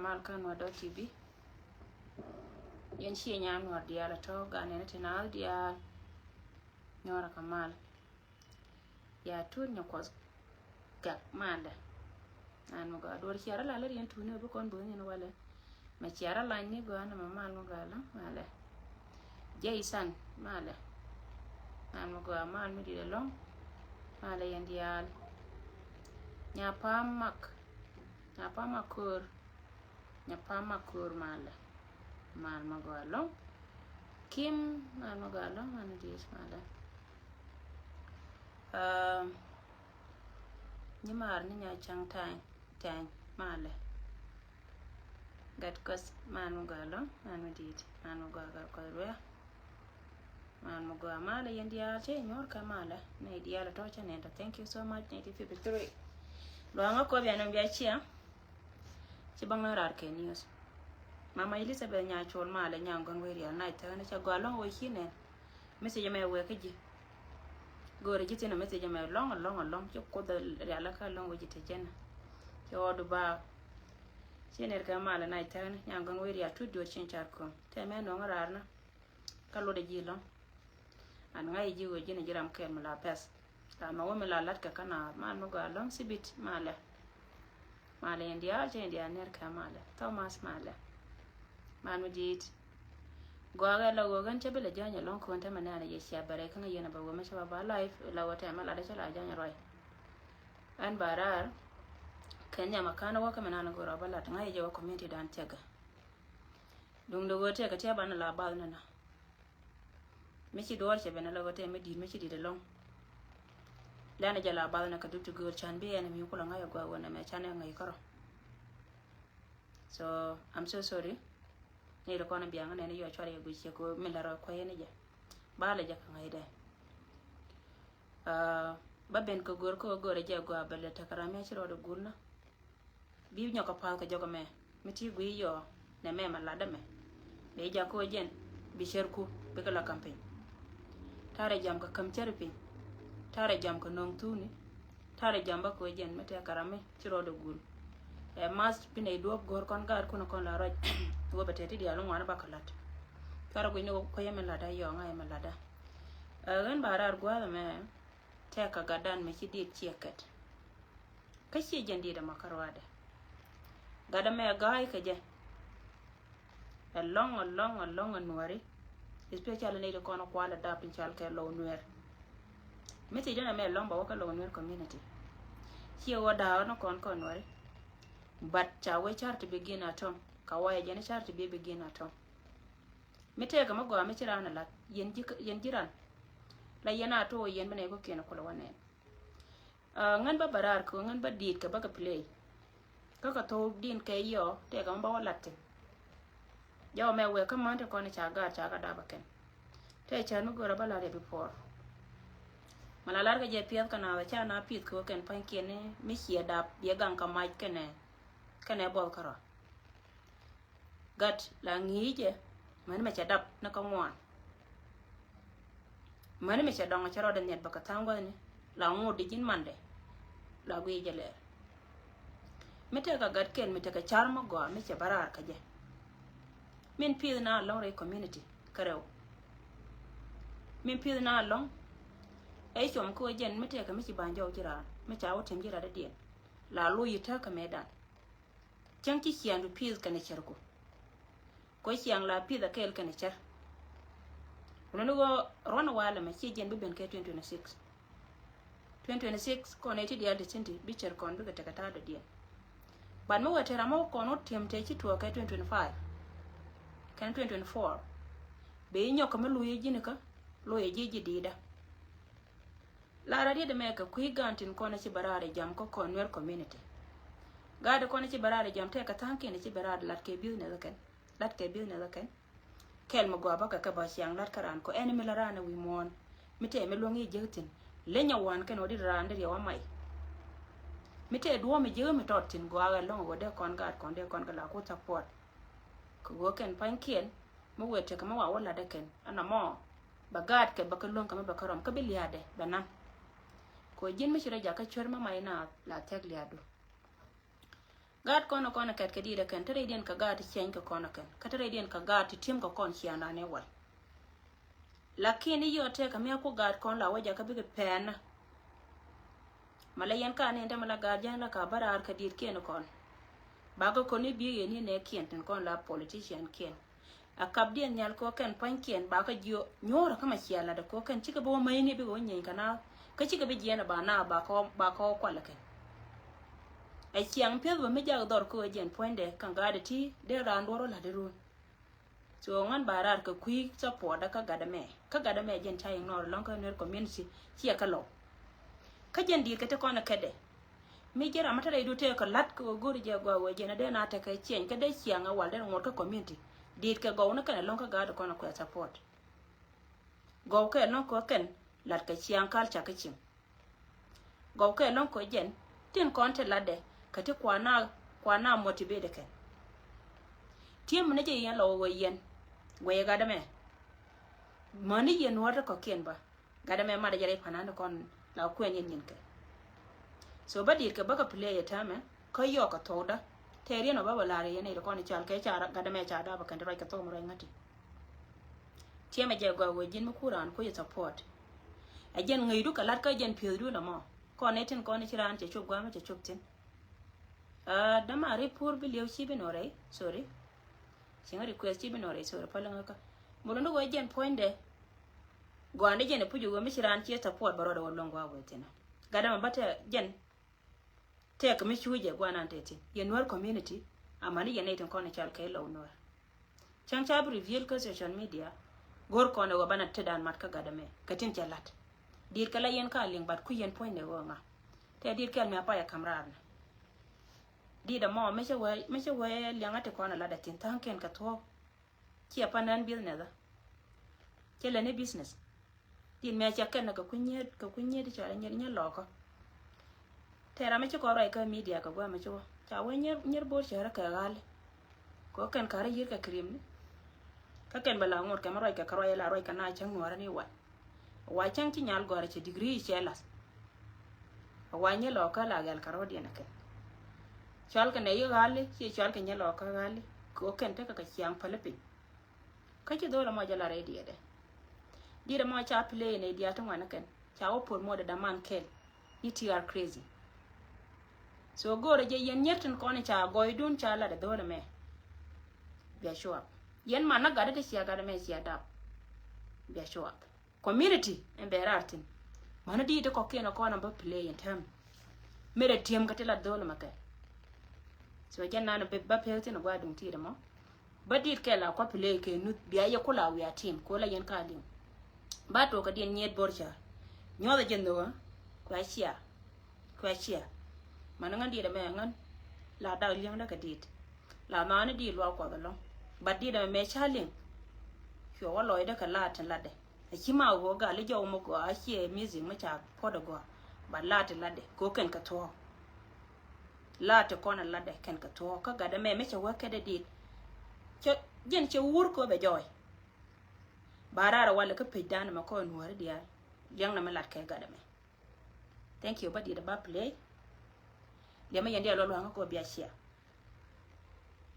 kamal kan wado TV yan shi nya no dia la to ga ne tinal dia nyora kamal ya tun nya ko ga mala an mo ga dor chiara la yan tun ne bu kon bu ni wala ma chiara la ni go na mama no ga la mala Jason mala an mo go mal mi di long mala yan dia nya pamakur mala mal magalo kim mal magalo man dis mala ni mar ni nya chang tan mala gat kos man magalo man dit man magaga ko re man magaga mala yendia che nyor ka mala ne dia la to chanenda. Thank you so much 1953 lo anga ko bianam bia chia ci bang na rar ke news mama Elizabeth nya chol mala nyangon weri na ta na cha gwalong wo hine message me we ke ji gore ji tina message me long ci ko da ala ka long wo ji te jena ci odu ba ci ner ka mala na ta na nyangon weri tu do chin char ko te me no rar na ka lo de ji long an ngai ji wo ji na jiram ke mala pes ta ma wo me la lat ka kana mal mo ga long sibit mala india je india ner ka mala Thomas mala manu dit goga la gogan che bele janya long ko ta manana ye sha bare kan yana ba go masha ba life la wata mala da chala janya roi an barar kenya makana wa kama nana go rabala ta ngai je wa community dan tega dung do wote ka ta bana la ba nana michi dor che bana la wote me di michi di de long lana jala ba na ka dutu go chan be na mi kula ngai go wona me chan ngai karo. So I'm so sorry ni ro kona bianga ne yo chore go che ko mi la ro ko yene je ba la je ka ngai de ba ben ko gor ko gore je go abele takara me chiro do gurna bi nyo ko pa ko jogo me mi ti gui yo ne me mala de me be ja ko jen bi sherku be kala campaign tare jam ka kam cherpi tare jam ko nong tuni tare jamba ko jen mete karame chiro do gur e mas pine do gor kon gar kuno kon la roj wo beteti dia lo ngwana bakalat kara go no ko yeme la da yo nga yeme la da gan barar gwa me te ka gadan me ci di cieket ka ci jendi da makarwade gada me gaay ka je a long nuari especially ne ko no kwala da pinchal ke lo nuer meti jana me lomba waka lo nuer community here wada no kon nuari but chawe chart begin at home kawaya jene chart be begin at home mete ga mago me chira na la yen jiran la yana to yen bane ko kena ko wane ngan ba barar ko ngan ba dit ka baka play kaka to din ke yo te ga mba walatte yo me we ka mante ko ne chaga da baken te chan go ra bala re before malalar ga je piat kana wa cha na pit ko ken pan kene mi hie da ye gang ka mai kene bol karo gat la ngije man me cha dap na ka ngwan man me cha dong cha ro da net baka tango ni la ngudi jin mande la gwi jele mete ka gat ken mete ka charma go me cha barar ka je min pil na long re community karew min pil na long ai chom ko jen mete ka mi ci banjo jira me cha wotem jira da dien la lu yita ka medan chan ki kiandu pil ka ne cherko ko kiang la pil da kel ka ne cher uno go rona wala me ci jen bi ben ke 2026 ko ne ti dia de tinti bi cher kon bi ka ta da dien ban mo watera mo ko no temte ci to ka 2025 kan 2024 be nyoko me lu ye jinika lo ye jiji dida la radio de meka kui gantin kona ci barare jam ko konwer community gade kona ci barare jam te ka tanke ne ci barare lat ke biu ne laken kel mo go baka ka ba siang lat karan ko enemy la rana wi mon mite me longi jeutin lenya wan ken odi rande ya wamai mite duo me jeu me totin go aga long go de kon gad kon de kon la ko support ko go ken pankien mo wete ka mo wa wala de ken ana mo bagad ke bakalon ka me bakarom ka biliade banan ko jin mi shira jaka chorma mai na la tegliado gad kono kono ket ke dire ken tere dien ka gad chen ka kono ken ka tere dien ka gad tim ka kon chiana ne wal lakini yote ka me ko gad kon la waja ka bige pen mala yen ka ne ndama la gad jan la ka barar ka dir ken kon bago koni bi ni ne kien ten kon la politician ken akab dien nyal ko ken pan ken ba ka jo nyora kama chiala da ko ken chika bo mai ni bi go nyen kana ka chika bi jena ba na ba ko kwala ken ai chiang pye ba me ja dor ko jen poinde kan ga de ti de randoro la de ru so ngan barar ka kui support da ka gada me jen chai nor long ka ner community chi ka lo ka jen dir ka te kona kede mi jera mata dai dute ka lat ko gori je go we jen de na ta ka chien ka de chiang a wal de ngor ka community dit ka go na kan long ka ga ko na ko support go ka no ko ken lat ka chiang kal cha ka chin go ka long ko jen tin kon te lade ka ti kwana motivate ke tim ne je yan lo wo yen we ga da me mani yen wata ko ken ba ga da me ma da jare panana kon la ko yen ke so ba dit ka ba ka play ta me ko yo ka to da teri no baba lare yene ko ni chal ke chara gada me chada ba kan rai ka to mo ngati tieme je go we jin mu kuran ko ya support a jen ngai du kalat ka jen pil du na mo ko ne tin ko ni chiran che chub gwa ma che chub tin da ma ri pur bi lew chi bi no re sorry singa request chi bi no re sorry pala ngaka mo ndo go jen point de go ande jen pu ju go mi chiran che support baro da wolong gwa we tin gada ma bata jen tek mi chuje gwana tete yenwar community amani yeneten kono chal kay law nor chang chab reveal ko social media gor kono go bana tedan mat ka gadame katin chalat dir kala yen ka ling bat ku yen point ne wonga te dir kel me apaya kamrar di da mo me chewe lyangate kono la da tin tanken ka to ki apanan business da kele ne business din me chaken ka kunye di chala nyer loko tera me ko rai ka media ka gwa me cho cha we nyer bo shara ka gal ko kan kare yir ka krim ka ken bala ngor ka marai ka karo la roi ka na chang ngora ni wa chang ti nyal gore che degree chelas wa nye lo ka la gal karo dia na ke chal ka ne gal che chal ka nye lo ka gal ko ken te ka chiang palepi ka che do la mo jala re dia de dire mo cha play ne dia to ngana ken cha o por mo da man kel it are crazy so gore je yen nyertin ko ne cha goydun cha la de dole me be show up yen mana gada de sia gada me sia da be show up community en berartin mana di de ko keno ko na ba play in term mere tiem ka tela dole make so jen na be ba pe tin gwa dum ti de mo ba di ke la ko play ke nu biya ye ko la wi a team ko la yen ka din ba to ka din nyet borcha nyoda jen do kwa chia mana ngan di da me ngan la da liang da ka dit la ma ne di lo ko da lo ba di da me chaling hyo wa loy da ka la tan la de a chi ma go ga le jo mo go a che music ma cha po da go ba la tan la de ko ken ka to la te ko na la de ken ka to ka ga da me cha wa ka da dit che jen che wur ko be joy barara wala ka pe dan ma ko nuwar dia yang na me lat ka ga da me thank you ba di da ba play dia ma yandi alo lo ko biya share